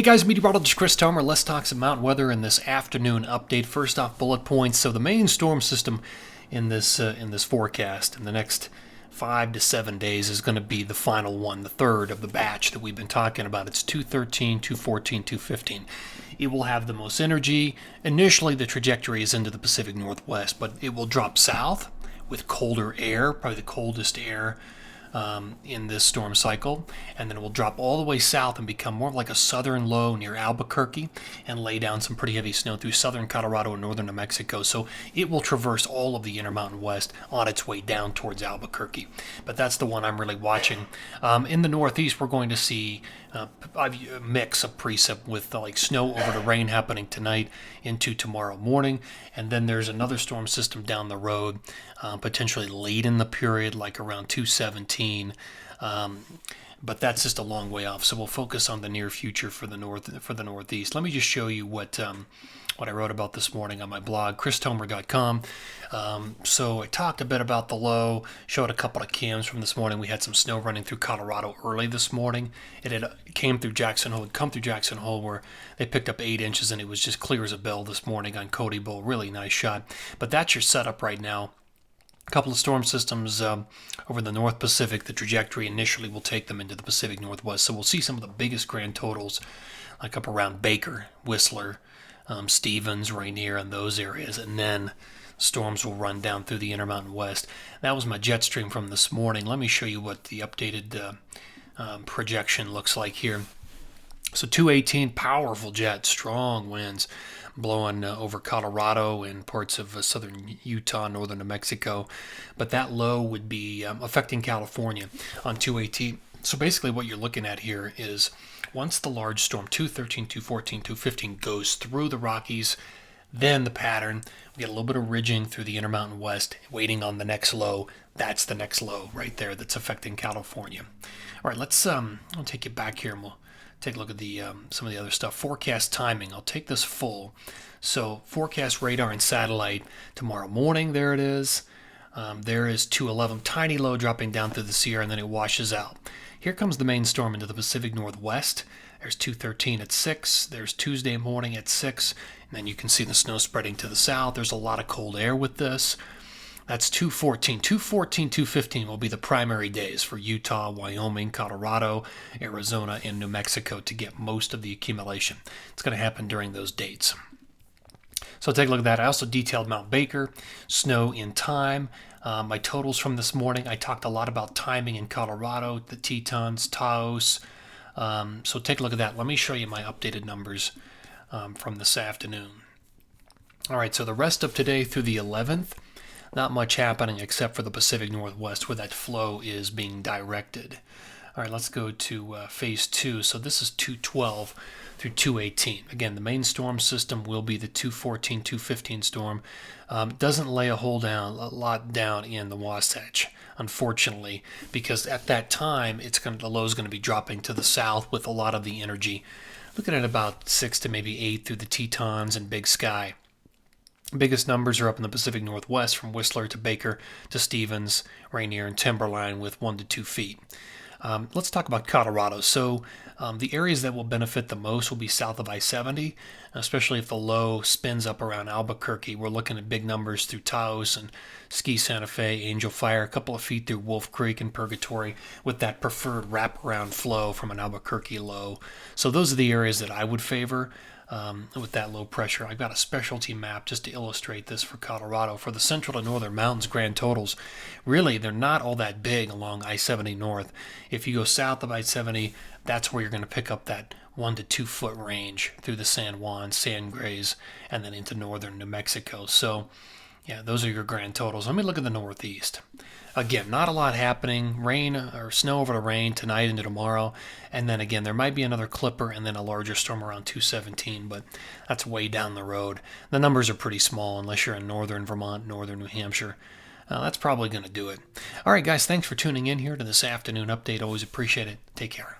Hey guys, Meteorologist Chris Tomer. Let's talk some mountain weather in this afternoon update. First off, bullet points. So the main storm system in this forecast in the next 5 to 7 days is going to be the final one, the third of the batch that we've been talking about. It's 213, 214, 215. It will have the most energy. Initially, the trajectory is into the Pacific Northwest, but it will drop south with colder air, probably the coldest air in this storm cycle, and then it will drop all the way south and become more of like a southern low near Albuquerque and lay down some pretty heavy snow through southern Colorado and northern New Mexico. So it will traverse all of the Intermountain West on its way down towards Albuquerque. But that's the one I'm really watching. In the Northeast, we're going to see a mix of precip with like snow over to rain happening tonight into tomorrow morning, and then there's another storm system down the road, potentially late in the period, like around 217. But that's just a long way off. So we'll focus on the near future for the Northeast. Let me just show you what I wrote about this morning on my blog, christomer.com. So I talked a bit about the low, showed a couple of cams from this morning. We had some snow running through Colorado early this morning. It had come through Jackson Hole where they picked up 8 inches, and it was just clear as a bell this morning on Cody Bowl. Really nice shot. But that's your setup right now. A couple of storm systems over the North Pacific. The trajectory initially will take them into the Pacific Northwest. So we'll see some of the biggest grand totals, like up around Baker, Whistler, Stevens, Rainier, and those areas. And then storms will run down through the Intermountain West. That was my jet stream from this morning. Let me show you what the updated projection looks like here. So 218, powerful jet, strong winds blowing over Colorado and parts of southern Utah, northern New Mexico. But that low would be affecting California on 218. So basically what you're looking at here is once the large storm 213, 214, 215 goes through the Rockies, then the pattern, we get a little bit of ridging through the Intermountain West, waiting on the next low. That's the next low right there that's affecting California. All right, let's I'll take you back here and we'll take a look at the some of the other stuff. Forecast timing. I'll take this full. So forecast radar and satellite tomorrow morning. There it is. There is 211, tiny low dropping down through the Sierra, and then it washes out. Here comes the main storm into the Pacific Northwest. There's 213 at 6. There's Tuesday morning at 6. And then you can see the snow spreading to the south. There's a lot of cold air with this. That's 214. 214, 215 will be the primary days for Utah, Wyoming, Colorado, Arizona, and New Mexico to get most of the accumulation. It's going to happen during those dates. So take a look at that. I also detailed Mount Baker, snow in time. My totals from this morning, I talked a lot about timing in Colorado, the Tetons, Taos. So take a look at that. Let me show you my updated numbers from this afternoon. All right, so the rest of today through the 11th, not much happening except for the Pacific Northwest where that flow is being directed. All right, let's go to phase 2. So this is 212 through 218. Again, the main storm system will be the 214, 215 storm. Doesn't lay a lot down in the Wasatch, unfortunately, because at that time the low is going to be dropping to the south with a lot of the energy. Looking at about 6 to maybe 8 through the Tetons and Big Sky. Biggest numbers are up in the Pacific Northwest from Whistler to Baker to Stevens, Rainier, and Timberline with 1 to 2 feet. Let's talk about Colorado. So the areas that will benefit the most will be south of I-70, especially if the low spins up around Albuquerque. We're looking at big numbers through Taos and Ski Santa Fe, Angel Fire, a couple of feet through Wolf Creek and Purgatory with that preferred wraparound flow from an Albuquerque low. So those are the areas that I would favor. With that low pressure. I've got a specialty map just to illustrate this for Colorado. For the central to northern mountains grand totals, really they're not all that big along I-70 north. If you go south of I-70, that's where you're going to pick up that 1 to 2 foot range through the San Juan, San Grays, and then into northern New Mexico. So yeah, those are your grand totals. Let me look at the Northeast. Again, not a lot happening. Rain or snow over the rain tonight into tomorrow. And then again, there might be another clipper and then a larger storm around 217, but that's way down the road. The numbers are pretty small unless you're in northern Vermont, northern New Hampshire. That's probably going to do it. All right, guys, thanks for tuning in here to this afternoon update. Always appreciate it. Take care.